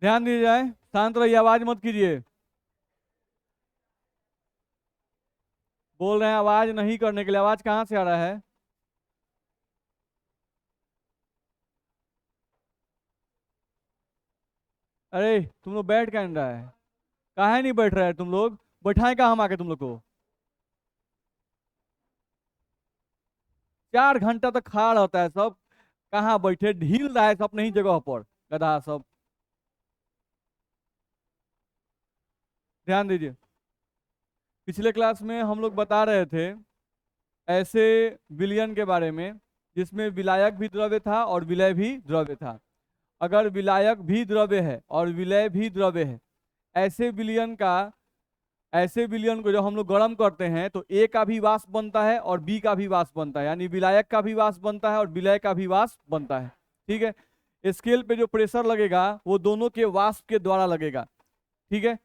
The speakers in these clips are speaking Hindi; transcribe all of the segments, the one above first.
ध्यान दिया जाए, शांत रहिए, आवाज मत कीजिए। बोल रहे हैं आवाज नहीं करने के लिए, आवाज कहाँ से आ रहा है? अरे तुम लोग बैठ क्या नहीं रहा है? काहे नहीं बैठ रहे हैं तुम लोग? बैठाएं कहाँ हम आके तुम लोग को? 4 घंटा तक खड़ा रहता है सब। कहाँ बैठे, ढील रहा है सब अपने ही जगह पर। गधा सब। ध्यान दीजिए। पिछले क्लास में हम लोग बता रहे थे ऐसे विलयन के बारे में जिसमें विलायक भी द्रव्य था और विलय भी द्रव्य था। अगर विलायक भी द्रव्य है और विलय भी द्रव्य है, ऐसे विलयन का ऐसे विलयन को जब हम लोग गर्म करते हैं तो ए का भी वाष्प बनता है और बी का भी वाष्प बनता है, यानी विलायक का भी वाष्प बनता है और विलय का भी वाष्प बनता है। ठीक है, स्केल पे जो प्रेशर लगेगा वो दोनों के वाष्प के द्वारा लगेगा। ठीक है,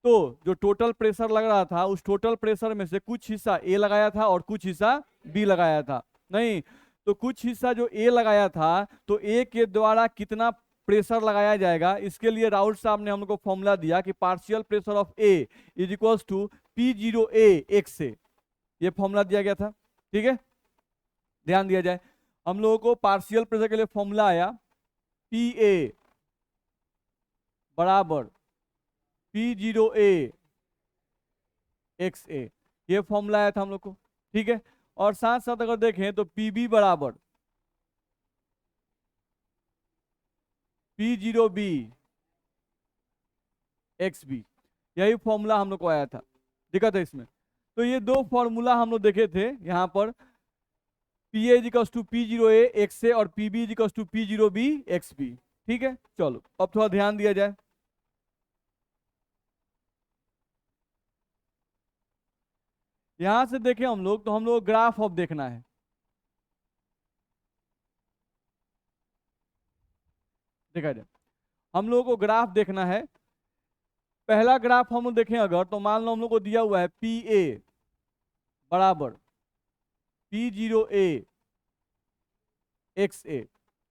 तो जो टोटल प्रेशर लग रहा था उस टोटल प्रेशर में से कुछ हिस्सा ए लगाया था और कुछ हिस्सा बी लगाया था। नहीं, तो कुछ हिस्सा जो ए लगाया था तो ए के द्वारा कितना प्रेशर लगाया जाएगा, इसके लिए राउल साहब ने हमको फॉर्मूला दिया कि partial pressure of A is equals to P0A X से। ये फॉर्मूला दिया गया था। ठीक है, ध्यान दिया जाए, हम लोगों को पार्शियल प्रेशर के लिए फॉर्मूला आया PA बराबर P0A एक्स ए। ये फॉर्मूला आया था हम लोग को। ठीक है, और साथ साथ अगर देखें तो PB बराबर P0B एक्स बी। यही फॉर्मूला हम लोग को आया था। दिक्कत है इसमें। तो ये दो फॉर्मूला हम लोग देखे थे यहाँ पर, P equals to P0A X A और PB equals to P0B X B. ठीक है, चलो अब थोड़ा ध्यान दिया जाए। यहां से देखें हम लोग तो हम लोग ग्राफ अब देखना है। देखा जाए, हम लोगों को ग्राफ देखना है। पहला ग्राफ हम लोग देखें अगर तो मान लो हम लोग को दिया हुआ है PA बराबर P0A एक्स ए।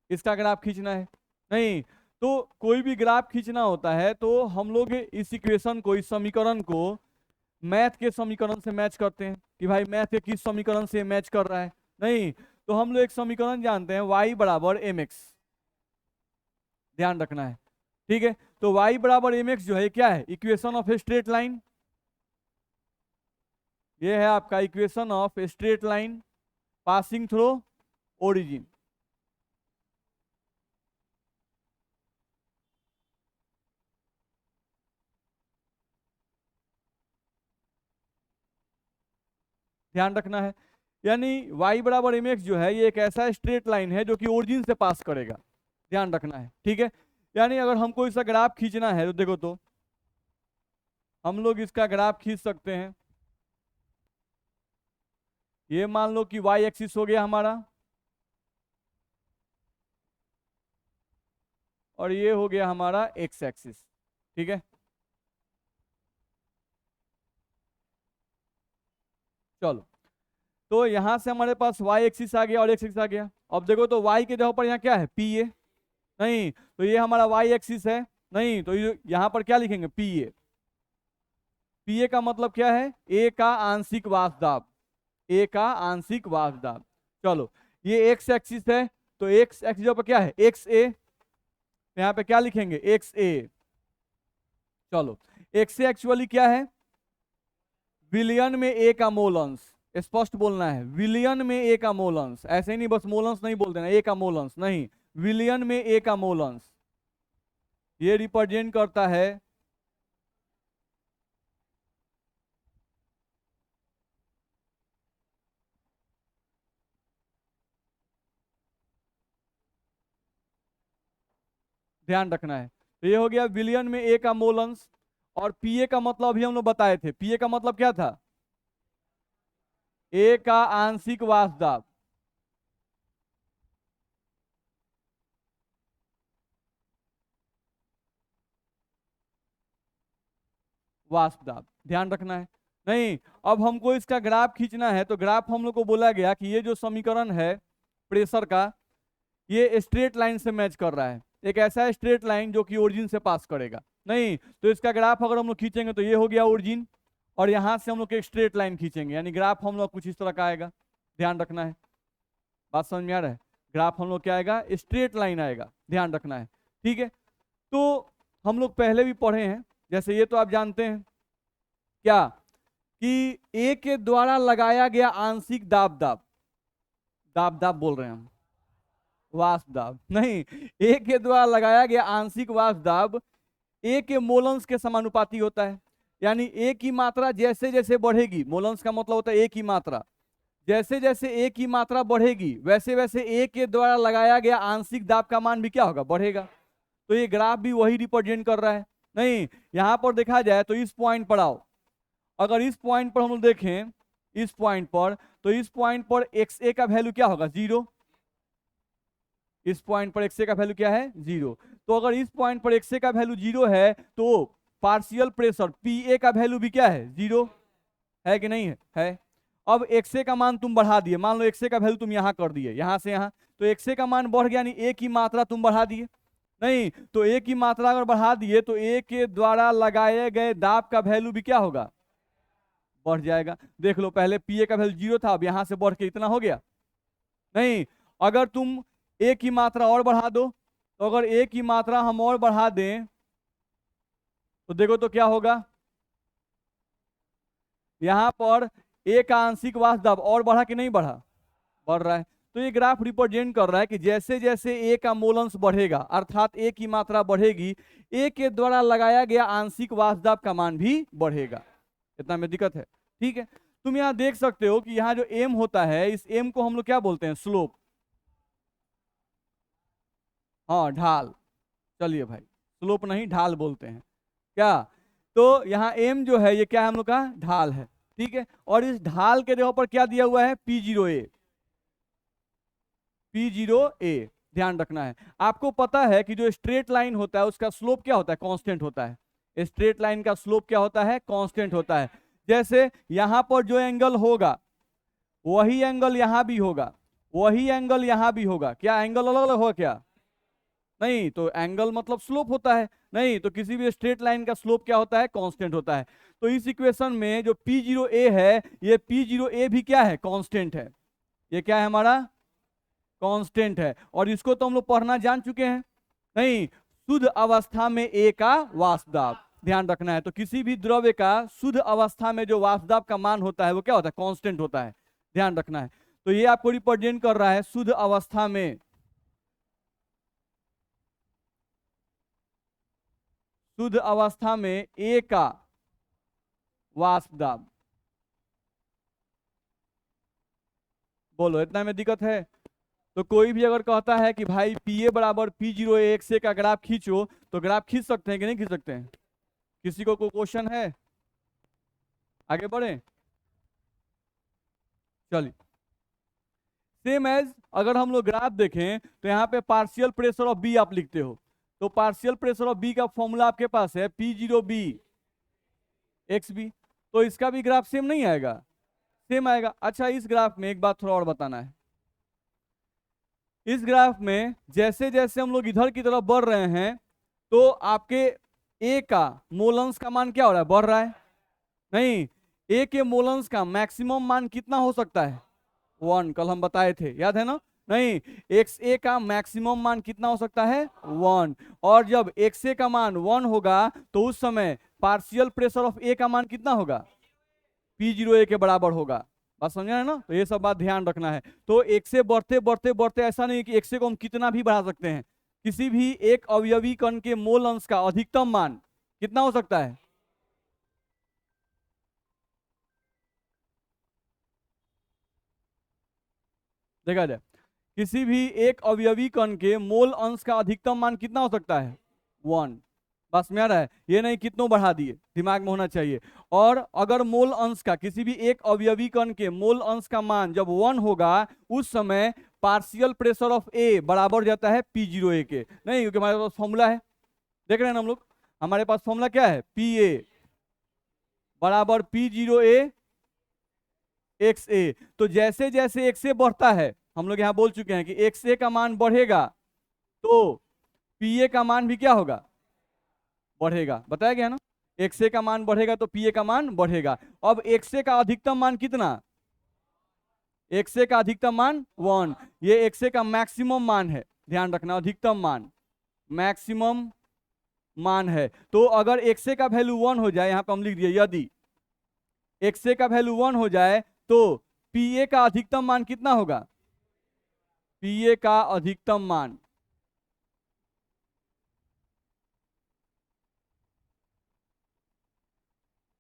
इसका ग्राफ खींचना है। नहीं, तो कोई भी ग्राफ खींचना होता है तो हम लोग इस इक्वेशन को, इस समीकरण को मैथ के समीकरण से मैच करते हैं कि भाई मैथ के किस समीकरण से मैच कर रहा है। नहीं, तो हम लोग एक समीकरण जानते हैं y बराबर mx। ध्यान रखना है। ठीक है, तो y बराबर mx जो है क्या है, equation of a straight line. ये है आपका equation of straight line passing through origin. ध्यान रखना है, यानी y बराबर mx जो है ये एक ऐसा स्ट्रेट लाइन है जो कि ओरिजिन से पास करेगा। ध्यान रखना है। ठीक है, यानी अगर हमको इसका ग्राफ खींचना है तो देखो, तो हम लोग इसका ग्राफ खींच सकते हैं। ये मान लो कि y एक्सिस हो गया हमारा और ये हो गया हमारा x एक्सिस। ठीक है, चलो, तो यहां से हमारे पास y एक्सिस आ गया और x एक्सिस आ गया। अब देखो तो y के जगह पर यहाँ क्या है, PA। नहीं, तो ये हमारा y एक्सिस है। नहीं, तो यहाँ पर क्या लिखेंगे, PA। PA का मतलब क्या है, A का आंशिक वाष्प दाब। A का आंशिक वाष्प दाब। चलो, ये x एक्सिस है, तो x एक्सिस पर क्या है, XA। यहाँ पे क्या लिखेंगे, XA। चलो, XA एक्चुअली क्या है, विलियन में ए का मोल अंश। स्पष्ट बोलना है, विलियन में ए का मोल अंश, ऐसे ही नहीं बस मोल अंश नहीं बोल देना, ए का मोल अंश नहीं, विलियन में ए का मोल अंश। ये रिप्रेजेंट करता है ध्यान रखना है। तो ये हो गया विलियन में ए का मोल अंश। और पीए का मतलब अभी हम लोग बताए थे, पीए का मतलब क्या था, ए का आंशिक वाष्प दाब। वाष्प दाब, ध्यान रखना है। नहीं, अब हमको इसका ग्राफ खींचना है तो ग्राफ हम लोग को बोला गया कि ये जो समीकरण है प्रेशर का, ये स्ट्रेट लाइन से मैच कर रहा है। एक ऐसा स्ट्रेट लाइन जो कि ओरिजिन से पास करेगा। नहीं तो इसका ग्राफ अगर हम लोग खींचेंगे तो ये हो गया ओरिजिन, और यहाँ से हम लोग एक स्ट्रेट लाइन खींचेंगे, यानी ग्राफ हम लोग कुछ इस तरह का आएगा। ध्यान रखना है, बात समझ में आ रहा है? ग्राफ हम लोग क्या आएगा, स्ट्रेट लाइन आएगा, ध्यान रखना है। ठीक है, तो हम लोग पहले भी पढ़े हैं, जैसे ये तो आप जानते हैं क्या कि ए के द्वारा लगाया गया आंशिक दाब दाब बोल रहे हैं हम, वाष्प दाब नहीं, ए के द्वारा लगाया गया आंशिक वाष्प दाब ए के मोलंस के समानुपाती होता है। यानी ए की मात्रा जैसे जैसे बढ़ेगी, मोलंस का मतलब होता है ए की मात्रा, जैसे जैसे ए की मात्रा बढ़ेगी वैसे वैसे ए के द्वारा लगाया गया आंशिक दाब का मान भी क्या होगा, बढ़ेगा। तो ये ग्राफ भी वही रिप्रेजेंट कर रहा है। नहीं, यहां पर देखा जाए तो इस पॉइंट पर आओ, अगर इस पॉइंट पर हम लोग देखें, इस पॉइंट पर, तो इस पॉइंट पर एक्स ए का वैल्यू क्या होगा, 0। इस पॉइंट पर एक्स ए का वैल्यू क्या है, 0। तो अगर इस पॉइंट पर एक्स ए का वैल्यू 0 है तो पार्शियल प्रेशर पी ए का वैल्यू भी क्या है, 0 है कि नहीं है? अब एक्स ए का मान तुम बढ़ा दिए, मान लो एक्स ए का वैल्यू तुम यहाँ कर दिए, यहाँ से यहाँ, तो एक्स ए का मान बढ़ गया, यानी ए की मात्रा तुम बढ़ा दिए। नहीं तो ए की मात्रा अगर बढ़ा दिए तो ए के द्वारा लगाए गए दाब का वैल्यू भी क्या होगा, बढ़ जाएगा। देख लो, पहले पी ए का वैल्यू 0 था, अब यहां से बढ़ के इतना हो गया। नहीं, अगर तुम ए की मात्रा और बढ़ा दो, तो अगर ए की मात्रा हम और बढ़ा दें तो देखो तो क्या होगा, यहां पर ए का आंशिक वाष्प दाब और बढ़ा कि नहीं बढ़ा, बढ़ रहा है। तो ये ग्राफ रिप्रेजेंट कर रहा है कि जैसे जैसे ए का मोलंस बढ़ेगा, अर्थात ए की मात्रा बढ़ेगी, ए के द्वारा लगाया गया आंशिक वाष्प दाब का मान भी बढ़ेगा। इतना में दिक्कत है? ठीक है, तुम यहाँ देख सकते हो कि यहाँ जो एम होता है, इस एम को हम लोग क्या बोलते हैं, स्लोप। हाँ, ढाल। चलिए भाई, स्लोप नहीं ढाल बोलते हैं क्या। तो यहाँ एम जो है ये क्या है, हम लोग का ढाल है। ठीक है, और इस ढाल के जगह पर क्या दिया हुआ है, P0A। P0A ध्यान रखना है। आपको पता है कि जो स्ट्रेट लाइन होता है उसका स्लोप क्या होता है, कांस्टेंट होता है। स्ट्रेट लाइन का स्लोप क्या होता है, कांस्टेंट होता है। जैसे यहां पर जो एंगल होगा वही एंगल यहां भी होगा, वही एंगल यहां भी होगा। क्या एंगल अलग अलग होगा क्या, नहीं, तो एंगल मतलब स्लोप होता है। नहीं तो किसी भी स्ट्रेट लाइन का स्लोप क्या होता है, कांस्टेंट होता है। तो इस इक्वेशन में जो P0A है, ये P0A भी क्या है, कांस्टेंट है। ये क्या है हमारा, कांस्टेंट है। और इसको तो हम लोग पढ़ना जान चुके हैं। नहीं, शुद्ध अवस्था में ए का वाष्प दाब, ध्यान रखना है। तो किसी भी द्रव्य का शुद्ध अवस्था में जो वाष्प दाब का मान होता है वो क्या होता है, कांस्टेंट होता है, ध्यान रखना है। तो ये आपको रिप्रेजेंट कर रहा है शुद्ध अवस्था में, शुद्ध अवस्था में ए का वाष्प दाब। बोलो, इतना में दिक्कत है? तो कोई भी अगर कहता है कि भाई P A बराबर P0A एक्स ए का ग्राफ खींचो, तो ग्राफ खींच सकते हैं कि नहीं खींच सकते हैं? किसी को कोई क्वेश्चन है? आगे बढ़े, चलिए। सेम एज अगर हम लोग ग्राफ देखें तो यहाँ पे पार्शियल प्रेशर ऑफ बी आप लिखते हो, तो पार्शियल प्रेशर ऑफ बी का फॉर्मूला आपके पास है P0B XB। तो इसका भी ग्राफ सेम नहीं आएगा, सेम आएगा। अच्छा, इस ग्राफ में एक बात थोड़ा और बताना है। इस ग्राफ में जैसे जैसे हम लोग इधर की तरफ बढ़ रहे हैं तो आपके ए का मोलंस का मान क्या हो रहा है, बढ़ रहा है। नहीं, ए के मोलंस का मैक्सिमम मान कितना हो सकता है, 1। कल हम बताए थे, याद है ना? नहीं, एक्स ए का मैक्सिमम मान कितना हो सकता है, 1। और जब एक्स ए का मान 1 होगा तो उस समय पार्शियल प्रेशर ऑफ ए का मान कितना होगा, P0A के बराबर होगा। बात समझा है ना? तो ये सब बात ध्यान रखना है। तो एक से बढ़ते बढ़ते बढ़ते, ऐसा नहीं कि एक से को हम कितना भी बढ़ा सकते हैं। किसी भी एक अवयवी कण के मोल अंश का अधिकतम मान कितना हो सकता है, देखा जाए, किसी भी एक अवयवी कण के मोल अंश का अधिकतम मान कितना हो सकता है, 1। बस में आ रहा है, ये नहीं कितनों बढ़ा दिए, दिमाग में होना चाहिए। और अगर मोल अंश का, किसी भी एक अवयवी कण के मोल अंश का मान जब 1 होगा उस समय पार्शियल प्रेशर ऑफ ए बराबर जाता है P0A के। नहीं, क्योंकि हमारे पास फॉर्मूला है, देख रहे हैं ना हम लोग, हमारे पास फॉर्मूला क्या है, PA बराबर P0A XA। तो जैसे जैसे XA बढ़ता है, हम लोग यहाँ बोल चुके हैं कि XA का मान बढ़ेगा तो पीए का मान भी क्या होगा, बढ़ेगा। बताया गया ना, एक्सए का मान बढ़ेगा तो पीए का मान बढ़ेगा। अब एक्सए का अधिकतम मान कितना, एक्सए का अधिकतम मान 1, ये एक्सए का मैक्सिमम मान है, ध्यान रखना, अधिकतम मान मैक्सिमम मान है। तो अगर एक्सए का वैल्यू 1 हो जाए, यहां पर हम लिख दिए यदि एक्सए का वैल्यू 1 हो जाए तो पीए का अधिकतम मान कितना होगा, पीए का अधिकतम मान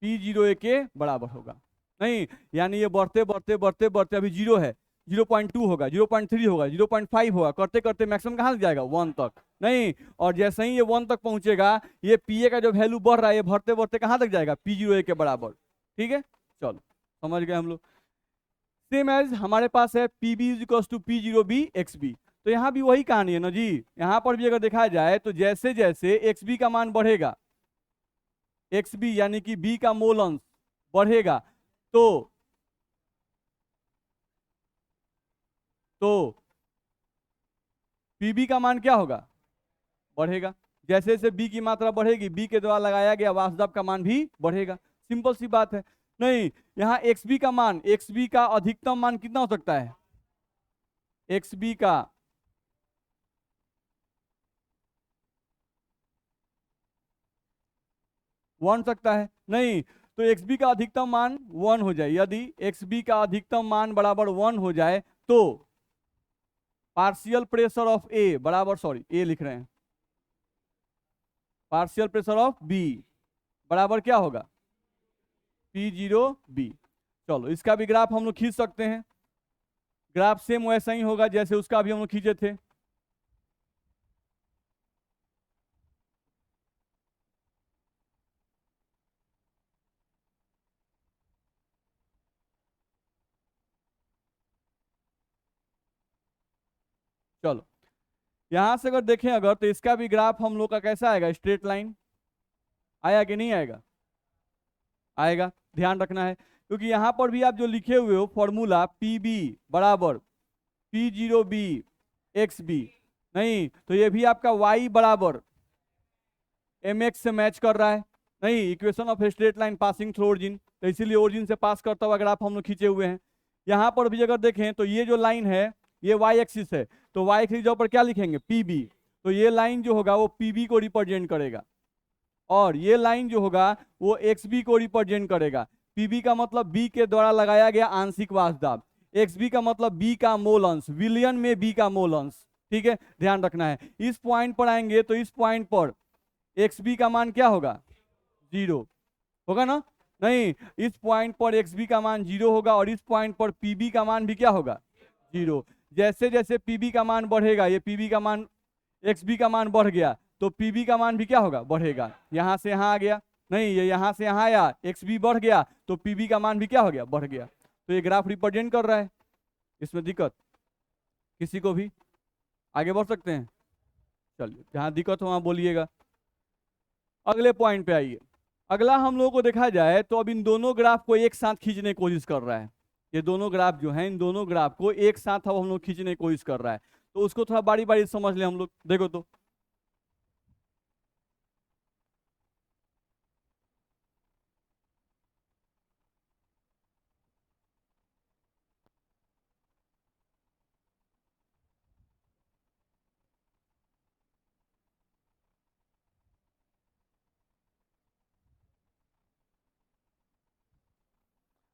P0 के बराबर होगा। नहीं, यानी ये बढ़ते बढ़ते बढ़ते बढ़ते अभी 0 है, 0.2 होगा, 0.3 होगा, 0.5 होगा, करते करते मैक्सिमम कहाँ से जाएगा, 1 तक। नहीं, और जैसे ही ये 1 तक पहुंचेगा, ये पीए का जो वैल्यू बढ़ रहा है, ये बढ़ते बढ़ते कहाँ तक जाएगा, P0 के बराबर। ठीक है, चलो समझ गए हम लोग। सेम एज हमारे पास है PB is to P0B XB। तो यहाँ भी वही कहानी है ना जी, यहाँ पर भी अगर देखा जाए तो जैसे जैसे XB का मान बढ़ेगा, XB यानी कि B का मोल अंश बढ़ेगा, तो तो PB का मान क्या होगा, बढ़ेगा। जैसे जैसे B की मात्रा बढ़ेगी, B के द्वारा लगाया गया वाष्प का मान भी बढ़ेगा। सिंपल सी बात है। नहीं, यहाँ XB का मान, XB का अधिकतम मान कितना हो सकता है, XB का 1 सकता है। नहीं, तो XB का अधिकतम मान 1 हो जाए, यदि XB का अधिकतम मान बराबर 1 हो जाए तो पार्शियल प्रेशर ऑफ ए बराबर, सॉरी ए लिख रहे हैं, पार्शियल प्रेशर ऑफ बी बराबर क्या होगा, P0B। चलो इसका भी ग्राफ हम लोग खींच सकते हैं, ग्राफ सेम वैसा ही होगा जैसे उसका भी हम लोग खींचे थे। चलो यहां से अगर देखें अगर, तो इसका भी ग्राफ हम लोग का कैसा आएगा, स्ट्रेट लाइन आया कि नहीं आएगा, आएगा। ध्यान रखना है, क्योंकि यहां पर भी आप जो लिखे हुए हो फॉर्मूला PB बराबर P0B XB, नहीं तो ये भी आपका y बराबर mx से मैच कर रहा है। नहीं, equation of straight line passing through origin, तो इसीलिए ओरिजिन से पास करता हुआ ग्राफ हम लोग खींचे हुए हैं। यहाँ पर भी अगर देखें तो ये जो लाइन है ये वाई एक्सिस है, तो वाई एक्सिस के ऊपर क्या लिखेंगे, PB। तो ये लाइन जो होगा वो PB को रिप्रेजेंट करेगा, और ये लाइन जो होगा वो XB को रिप्रेजेंट करेगा। PB का मतलब B के द्वारा लगाया गया आंशिक वाष्प दाब, XB का मतलब B का मोल अंश, विलयन में B का मोल अंश। ठीक है, ध्यान रखना है। इस पॉइंट पर आएंगे तो इस पॉइंट पर XB का मान क्या होगा, 0 होगा ना। नहीं, इस पॉइंट पर XB का मान 0 होगा, और इस पॉइंट पर PB का मान भी क्या होगा, 0। जैसे जैसे PB का मान बढ़ेगा, ये PB का मान, XB का मान बढ़ गया, तो PB का मान भी क्या होगा, बढ़ेगा। यहां से यहां आ गया, नहीं ये यहां से यहां आया, XB बढ़ गया तो PB का मान भी क्या हो गया, बढ़ गया। तो ये ग्राफ रिप्रेजेंट कर रहा है, इसमें दिक्कत किसी को भी, आगे बढ़ सकते हैं। चलिए जहां दिक्कत हो वहां बोलिएगा। अगले पॉइंट पे आइए। अगला हम लोगों को देखा जाए तो अब इन दोनों ग्राफ को एक साथ खींचने की कोशिश कर रहा है, ये दोनों ग्राफ जो हैं, इन दोनों ग्राफ को एक साथ अब हम लोग खींचने की कोशिश कर रहा है। तो उसको थोड़ा बारी बारी समझ ले हम लोग। देखो तो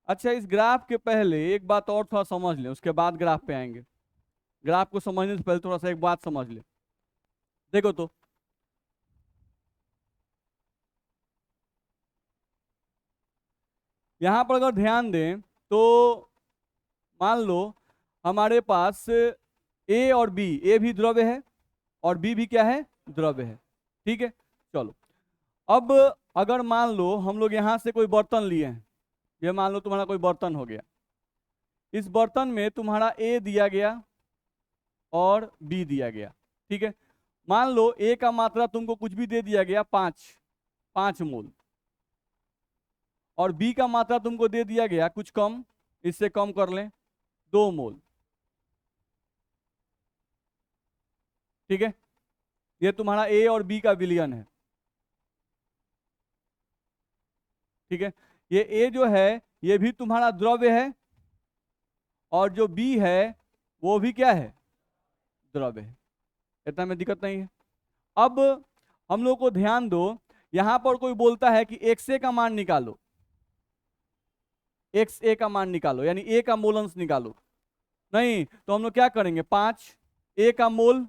अच्छा, इस ग्राफ के पहले एक बात और थोड़ा समझ लें, उसके बाद ग्राफ पे आएंगे। ग्राफ को समझने से पहले थोड़ा सा एक बात समझ ले। देखो तो यहां पर अगर ध्यान दें तो मान लो हमारे पास ए और बी, ए भी द्रव्य है और बी भी क्या है, द्रव्य है। ठीक है, चलो अब अगर मान लो हम लोग यहां से कोई बर्तन लिए हैं, ये मान लो तुम्हारा कोई बर्तन हो गया, इस बर्तन में तुम्हारा ए दिया गया और बी दिया गया। ठीक है, मान लो ए का मात्रा तुमको कुछ भी दे दिया गया 5 मोल, और बी का मात्रा तुमको दे दिया गया कुछ कम, इससे कम कर लें 2 मोल। ठीक है, ये तुम्हारा ए और बी का विलयन है, ठीक है। ये ए जो है ये भी तुम्हारा द्रव्य है, और जो बी है वो भी क्या है, द्रव्य है। इतना में दिक्कत नहीं है। अब हम लोग को ध्यान दो, यहां पर कोई बोलता है कि एक्स ए का मान निकालो, एक्स ए का मान निकालो, यानी ए का मोलंस निकालो। नहीं, तो हम लोग क्या करेंगे, 5 ए का मोल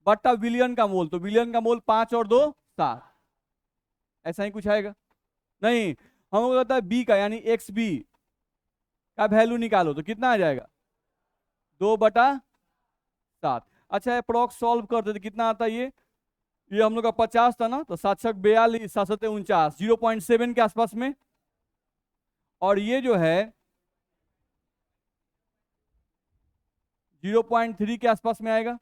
बट्टा विलियन का मोल, तो विलियन का मोल 5 और 2 7, ऐसा ही कुछ आएगा। नहीं, हम लोग कहता है बी का, यानी एक्स बी का वैल्यू निकालो, तो कितना आ जाएगा, 2/7। अच्छा, अप्रॉक्स सॉल्व कर देते, कितना आता है ये हम लोग का 50 था ना, तो 7 छक 42, 7 सत्ते 49, 0.7 के आसपास में। और ये जो है 0.3 के आसपास में आएगा,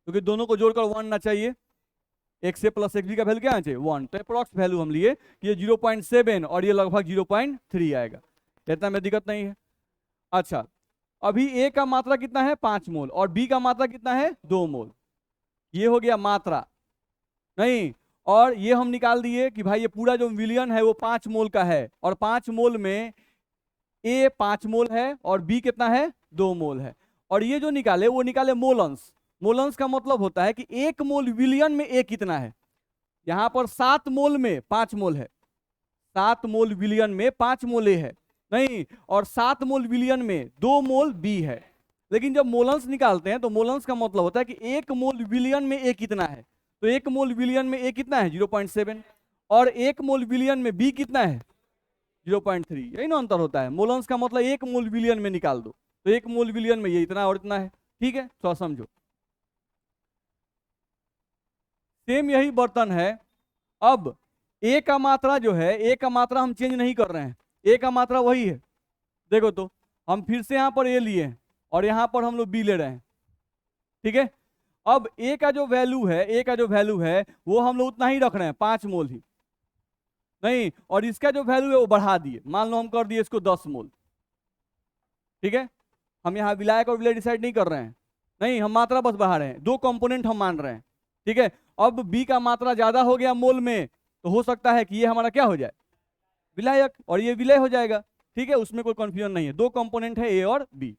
क्योंकि दोनों को जोड़कर 1 ना चाहिए, x A plus x B का वैल्यू क्या आना चाहिए, 1। तो अप्रॉक्स वैल्यू हम लिए कि ये 0.7 और ये लगभग 0.3 आएगा, इतना में दिक्कत नहीं है। अच्छा, अभी ए का मात्रा कितना है, 5 मोल, और बी का मात्रा कितना है, 2 मोल। ये हो गया मात्रा। नहीं, और ये हम निकाल दिए कि भाई ये पूरा जो विलियन है वो 5 मोल का है, और 5 मोल में ए 5 मोल है और बी कितना है, 2 मोल है। और ये जो निकाले वो निकाले मोलंस। मोलंस का मतलब होता है कि 1 मोल विलियन में ए कितना है। यहां पर 7 मोल में 5 मोल है, 7 मोल विलियन में 5 मोल ए है, नहीं, और 7 मोल विलियन में 2 मोल बी है। लेकिन जब मोलंस निकालते हैं तो मोलंस का मतलब होता है कि 1 मोल विलियन में ए कितना है, तो 1 मोल विलियन में ए कितना है, 0.7, और 1 मोल विलियन में बी कितना है, 0.3। यही ना अंतर होता है। मोलंस का मतलब 1 मोल विलियन में निकाल दो, तो 1 मोल विलियन में ये इतना और इतना है, ठीक है, थोड़ा समझो। सेम यही बर्तन है। अब ए का मात्रा जो है, ए का मात्रा हम चेंज नहीं कर रहे हैं, ए का मात्रा वही है। देखो तो हम फिर से यहां पर ए लिए हैं और यहां पर हम लोग बी ले रहे हैं, ठीक है। अब ए का जो वैल्यू है, ए का जो वैल्यू है वो हम लोग उतना ही रख रहे हैं, 5 मोल ही, नहीं, और इसका जो वैल्यू है वो बढ़ा दिए, मान लो हम कर दिए इसको 10 मोल, ठीक है। हम यहाँ विलायक और विलय डिसाइड नहीं कर रहे हैं, नहीं, हम मात्रा बस बढ़ा रहे हैं, 2 कंपोनेंट हम मान रहे हैं, ठीक है। अब बी का मात्रा ज्यादा हो गया मोल में, तो हो सकता है कि ये हमारा क्या हो जाए, विलायक, और ये विलय हो जाएगा, ठीक है, उसमें कोई कंफ्यूजन नहीं है। 2 कंपोनेंट है ए और बी।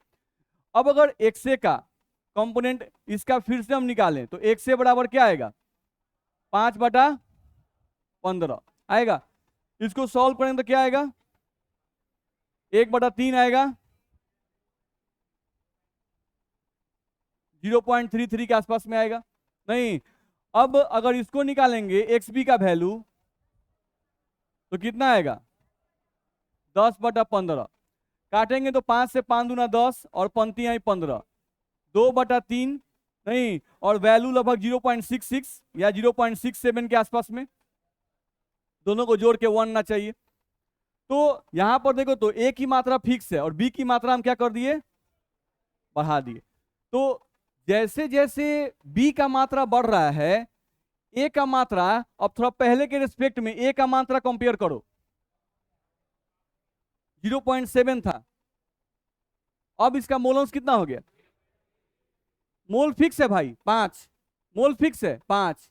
अब अगर एक्सए का कंपोनेंट इसका फिर से हम निकालें तो एक्सए बराबर क्या आएगा, 5/15 आएगा। इसको सॉल्व करेंगे तो क्या आएगा, 1/3 आएगा, 0.33 के आसपास में आएगा। नहीं, अब अगर इसको निकालेंगे एक्स बी का वैल्यू तो कितना आएगा, 10/15। काटेंगे तो 5 से 5 दूना 10 और 15 आई 15, 2/3, नहीं, और वैल्यू लगभग 0.66 या 0.67 के आसपास में, दोनों को जोड़ के 1 ना चाहिए। तो यहां पर देखो तो ए की मात्रा फिक्स है और बी की मात्रा हम क्या कर दिए, बढ़ा दिए। तो जैसे जैसे बी का मात्रा बढ़ रहा है, ए का मात्रा, अब थोड़ा पहले के रिस्पेक्ट में ए का मात्रा कंपेयर करो, 0.7 था, अब इसका मोलंस कितना हो गया, मोल फिक्स है भाई 5, मोल फिक्स है 5,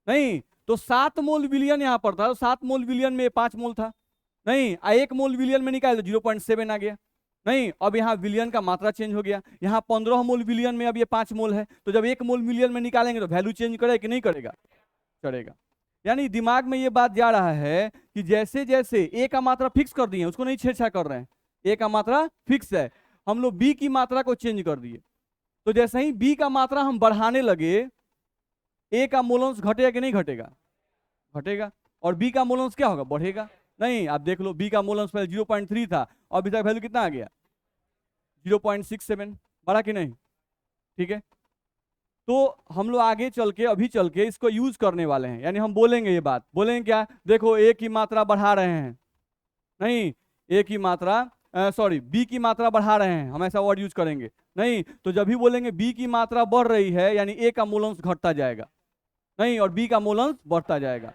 नहीं, तो 7 मोल विलियन यहां पर था, तो 7 मोल विलियन में 5 मोल था, नहीं, 1 मोल विलियन में निकाले तो 0.7 आ गया, नहीं, अब यहाँ विलियन का मात्रा चेंज हो गया, यहाँ 15 मोल विलियन में अब ये 5 मोल है, तो जब 1 मोल विलियन में निकालेंगे तो वैल्यू चेंज करेगा कि नहीं करेगा, करेगा। यानी दिमाग में ये बात जा रहा है कि जैसे जैसे ए का मात्रा फिक्स कर दिए, उसको नहीं छेड़छाड़ कर रहे हैं, ए का मात्रा फिक्स है, हम लोग बी की मात्रा को चेंज कर दिए, तो जैसे ही बी का मात्रा हम बढ़ाने लगे, ए का मोलंस घटेगा कि नहीं घटेगा, घटेगा, और बी का मोलंस क्या होगा, बढ़ेगा। नहीं, आप देख लो, बी का मोलंस पहले 0.3 था, अभी तक वैल्यू कितना आ गया, 0.67, बढ़ा कि नहीं, ठीक है। तो हम लोग आगे चल के, अभी चल के इसको यूज करने वाले हैं, यानी हम बोलेंगे ये बात, बोलेंगे क्या, देखो ए की मात्रा बढ़ा रहे हैं, नहीं, ए की मात्रा, सॉरी, बी की मात्रा बढ़ा रहे हैं, हम ऐसा वर्ड यूज करेंगे, नहीं, तो जब भी बोलेंगे बी की मात्रा बढ़ रही है यानी ए का मोलंस घटता जाएगा, नहीं, और बी का मोलंस बढ़ता जाएगा।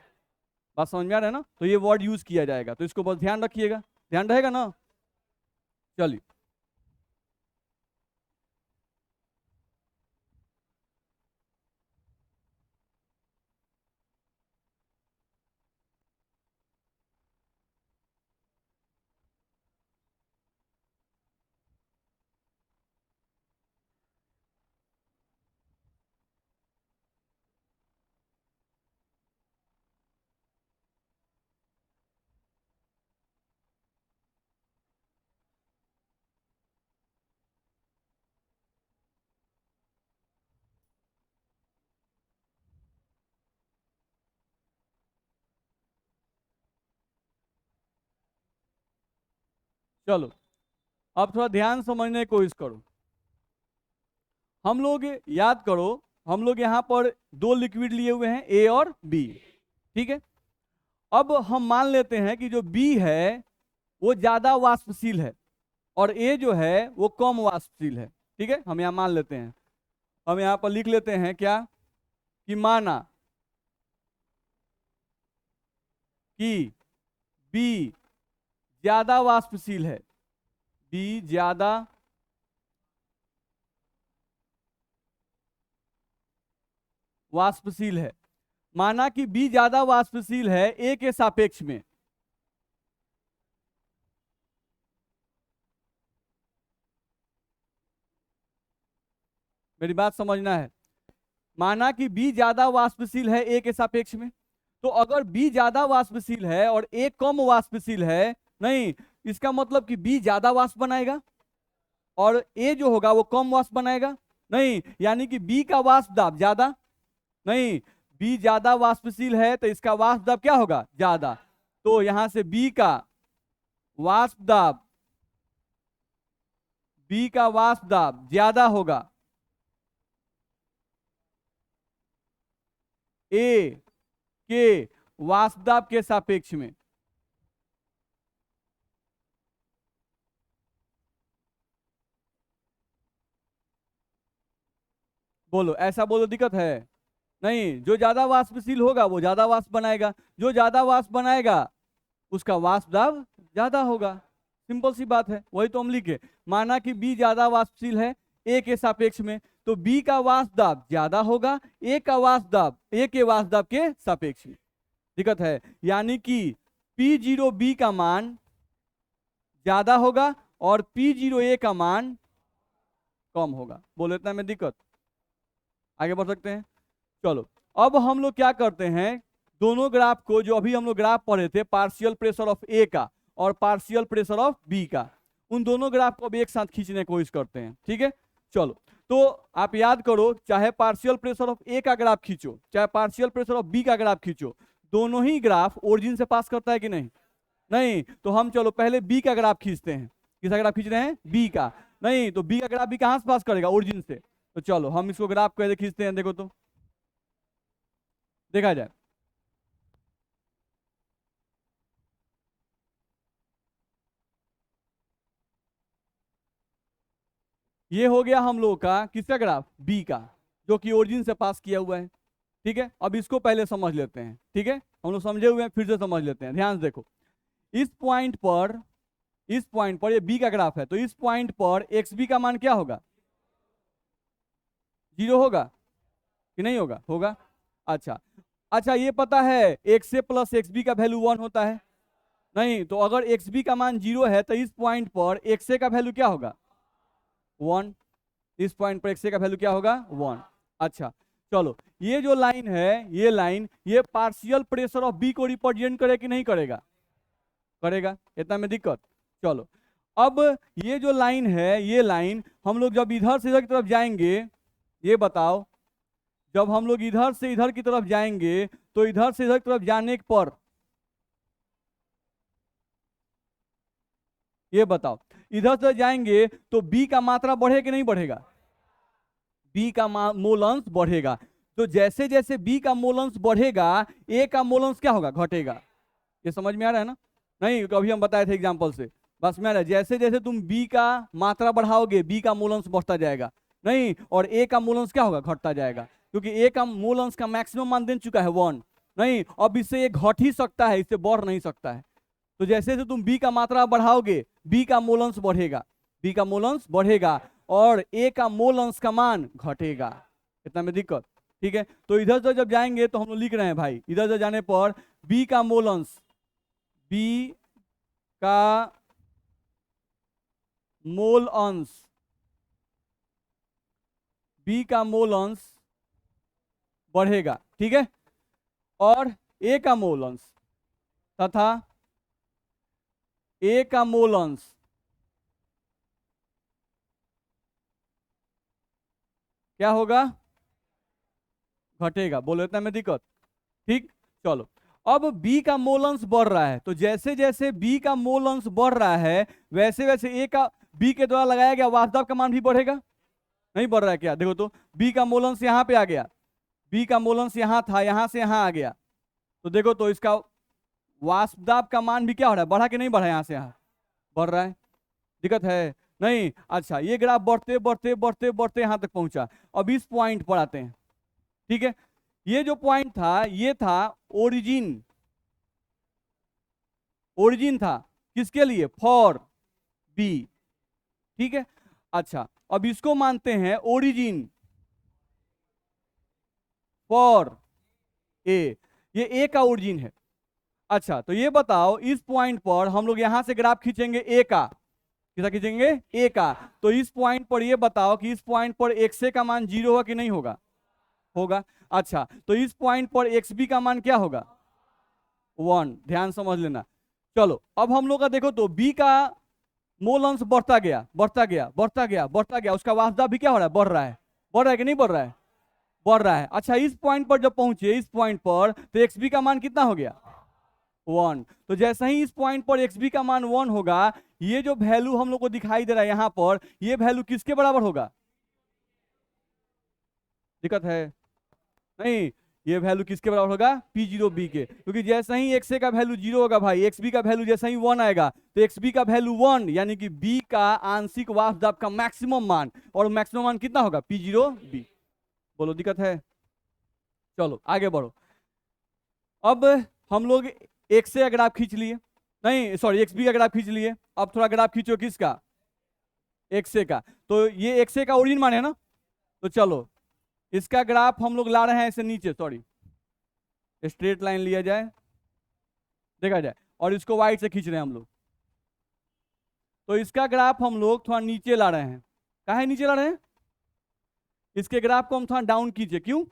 बात समझ में आ रहा है ना, तो ये वर्ड यूज किया जाएगा, तो इसको बस ध्यान रखिएगा, ध्यान रहेगा ना। चलिए, चलो अब थोड़ा ध्यान समझने की कोशिश करो। हम लोग याद करो, हम लोग यहाँ पर दो लिक्विड लिए हुए हैं, ए और बी। ठीक है, अब हम मान लेते हैं कि जो बी है वो ज्यादा वाष्पशील है और ए जो है वो कम वाष्पशील है। ठीक है, हम यहाँ मान लेते हैं, हम यहाँ पर लिख लेते हैं क्या, कि माना कि बी ज्यादा वाष्पशील है, बी ज्यादा वाष्पशील है। माना कि बी ज्यादा वाष्पशील है ए के सापेक्ष में। मेरी बात समझना है। माना कि बी ज्यादा वाष्पशील है ए के सापेक्ष में, तो अगर बी ज्यादा वाष्पशील है और ए कम वाष्पशील है, नहीं, इसका मतलब कि बी ज्यादा वाष्प बनाएगा और ए जो होगा वो कम वाष्प बनाएगा। नहीं, यानी कि बी का वाष्प दाब ज्यादा। नहीं, बी ज्यादा वाष्पशील है तो इसका वाष्प दाब क्या होगा, ज्यादा। तो यहां से बी का वाष्प दाब, बी का वाष्प दाब ज्यादा होगा ए के वाष्प दाब के सापेक्ष में। बोलो, ऐसा बोलो दिक्कत है? नहीं, जो ज्यादा वाष्पशील होगा वो ज्यादा वाष्प बनाएगा, जो ज्यादा वाष्प बनाएगा उसका वाष्प दाब ज्यादा होगा। सिंपल सी बात है, वही तो हम लिखे। माना कि बी ज्यादा वाष्पशील है ए के सापेक्ष में, तो बी का वाष्प दाब ज्यादा होगा ए का वाष्प दाब, ए के वाष्प दाब के सापेक्ष में। दिक्कत है, यानी कि पी जीरो बी का मान ज्यादा होगा और पी जीरो ए का मान कम होगा। बोलो, इतना में दिक्कत? आगे बढ़ सकते हैं? चलो, अब हम लोग क्या करते हैं, दोनों ग्राफ को, जो अभी हम लोग ग्राफ पढ़े थे पार्शियल प्रेशर ऑफ ए का और पार्शियल प्रेशर ऑफ बी का, उन दोनों ग्राफ को अभी एक साथ खींचने की कोशिश करते हैं। ठीक है, चलो। तो आप याद करो, चाहे पार्शियल प्रेशर ऑफ ए का ग्राफ खींचो चाहे पार्शियल प्रेशर ऑफ बी का ग्राफ खींचो, दोनों ही ग्राफ ओरिजिन से पास करता है कि नहीं? नहीं, तो हम चलो पहले बी का ग्राफ खींचते हैं। किसका ग्राफ खींच रहे हैं? बी का। नहीं, तो बी का ग्राफ भी कहां से पास करेगा? ओरिजिन से। तो चलो हम इसको ग्राफ कैसे खींचते हैं, देखो तो, देखा जाए। ये हो गया हम लोग का किसका ग्राफ? बी का, जो कि ओरिजिन से पास किया हुआ है। ठीक है, अब इसको पहले समझ लेते हैं। ठीक है, हम लोग समझे हुए हैं, फिर से समझ लेते हैं। ध्यान से देखो, इस पॉइंट पर, इस पॉइंट पर ये बी का ग्राफ है, तो इस पॉइंट पर एक्स बी का मान क्या होगा? जीरो होगा कि नहीं होगा? होगा। अच्छा, अच्छा, ये पता है X A plus x B का वैल्यू 1 होता है? नहीं, तो अगर एक्स बी का मान 0 है तो इस पॉइंट पर एक्स ए का वैल्यू क्या होगा? 1। इस पॉइंट पर एक्स ए का वैल्यू क्या होगा? 1। अच्छा, चलो, ये जो लाइन है, ये लाइन, ये पार्शियल प्रेशर ऑफ बी को रिप्रेजेंट करे कि नहीं करेगा? करेगा। इतना में दिक्कत? चलो, अब ये जो लाइन है, ये लाइन हम लोग जब इधर से इधर की तरफ जाएंगे, ये बताओ, जब हम लोग इधर से इधर की तरफ जाएंगे तो इधर से इधर की तरफ जाने पर, ये बताओ, इधर से जाएंगे तो बी का मात्रा बढ़े कि नहीं बढ़ेगा? बी का मोलंस बढ़ेगा। तो जैसे जैसे बी का मोलंस बढ़ेगा ए का मोलंस क्या होगा? घटेगा। ये समझ में आ रहा है ना? नहीं, अभी हम बताए थे एग्जांपल से, बस में आ रहा है। जैसे जैसे तुम बी का मात्रा बढ़ाओगे बी का मोलंस बढ़ता जाएगा, नहीं, और ए का मोलंस क्या होगा? घटता जाएगा, क्योंकि ए का मोलंस का मैक्सिमम मान दे चुका है 1। नहीं, अब इससे ये घट ही सकता है, इससे बढ़ नहीं सकता है। तो जैसे जैसे तुम बी का मात्रा बढ़ाओगे बी का मोलंस बढ़ेगा, बी का मोलंस बढ़ेगा और ए का मोलंस का मान घटेगा। इतना में दिक्कत? ठीक है, तो इधर से जब जाएंगे तो हम लोग लिख रहे हैं भाई, इधर से जाने पर बी का मोलंस, बी का मोल अंश, बी का मोल अंश बढ़ेगा। ठीक है, और ए का मोल अंश तथा ए का मोल अंश क्या होगा? घटेगा। बोलो, इतना में दिक्कत? ठीक, चलो, अब B का मोल अंश बढ़ रहा है, तो जैसे जैसे B का मोल अंश बढ़ रहा है वैसे वैसे A का B के द्वारा लगाया गया वाष्प दाब का मान भी बढ़ेगा। नहीं बढ़ रहा है क्या? देखो तो B का मोल अंश यहाँ पे आ गया, B का मोल अंश यहाँ था, यहाँ से यहाँ आ गया, तो देखो तो इसका वाष्प दाब का मान भी क्या हो रहा है, बढ़ा कि नहीं बढ़ा? यहाँ से यहाँ बढ़ रहा है। दिक्कत है नहीं? अच्छा, ये ग्राफ बढ़ते बढ़ते बढ़ते बढ़ते यहाँ तक पहुंचा। अब इस पॉइंट पर आते हैं, ठीक है। ये जो पॉइंट था ये था ओरिजिन, ओरिजिन था किसके लिए? फॉर बी, ठीक है। अच्छा, अब इसको मानते हैं ओरिजिन फॉर ए, ये ए का ओरिजिन है। अच्छा, तो ये बताओ इस पॉइंट पर हम लोग यहां से ग्राफ खींचेंगे ए का, कितना खींचेंगे? ए का। तो इस पॉइंट पर ये बताओ कि इस पॉइंट पर एक्स ए का मान 0 होगा कि नहीं होगा? होगा। अच्छा, तो इस पॉइंट पर एक्स बी का मान क्या होगा? 1। ध्यान समझ लेना। चलो अब हम लोग का देखो तो बी का मोल अंश बढ़ता गया बढ़ता गया बढ़ता गया बढ़ता गया, उसका वाष्प दाब भी क्या हो रहा है? बढ़ रहा है। बढ़ रहा है कि नहीं बढ़ रहा है? बढ़ रहा है। अच्छा, इस पॉइंट पर जब पहुंचे इस पॉइंट पर, तो एक्स बी का मान कितना हो गया? 1। तो जैसे ही इस पॉइंट पर एक्स बी का मान 1 होगा, ये जो वैल्यू हम लोग को दिखाई दे रहा है यहां पर, ये वैल्यू किसके बराबर होगा? दिक्कत है नहीं? ये वैल्यू किसके बराबर होगा? P0B के, क्योंकि जैसे ही एक्स ए का वैल्यू 0 होगा भाई, एक्स बी का वैल्यू जैसे ही 1 आएगा, तो एक्स बी का वैल्यू 1 यानी कि बी का आंशिक वाष्प दाब का मैक्सिमम मान, और मैक्सिमम मान कितना होगा? P0B। बोलो दिक्कत है? चलो आगे बढ़ो। अब हम लोग एक्स ए का ग्राफ खींच लिए, नहीं सॉरी एक्स बी का ग्राफ खींच लिए, अब थोड़ा ग्राफ खींचो किसका? एक्स ए का। तो ये एक्स ए का ओरिजिन मान है ना, तो चलो इसका ग्राफ हम लोग ला रहे हैं ऐसे नीचे, सॉरी स्ट्रेट लाइन लिया जाए, देखा जाए, और इसको वाइट से खींच रहे हैं हम लोग। तो इसका ग्राफ हम लोग थोड़ा नीचे ला रहे हैं। काहे नीचे ला रहे हैं? इसके ग्राफ को हम थोड़ा डाउन कीजिए। क्यों?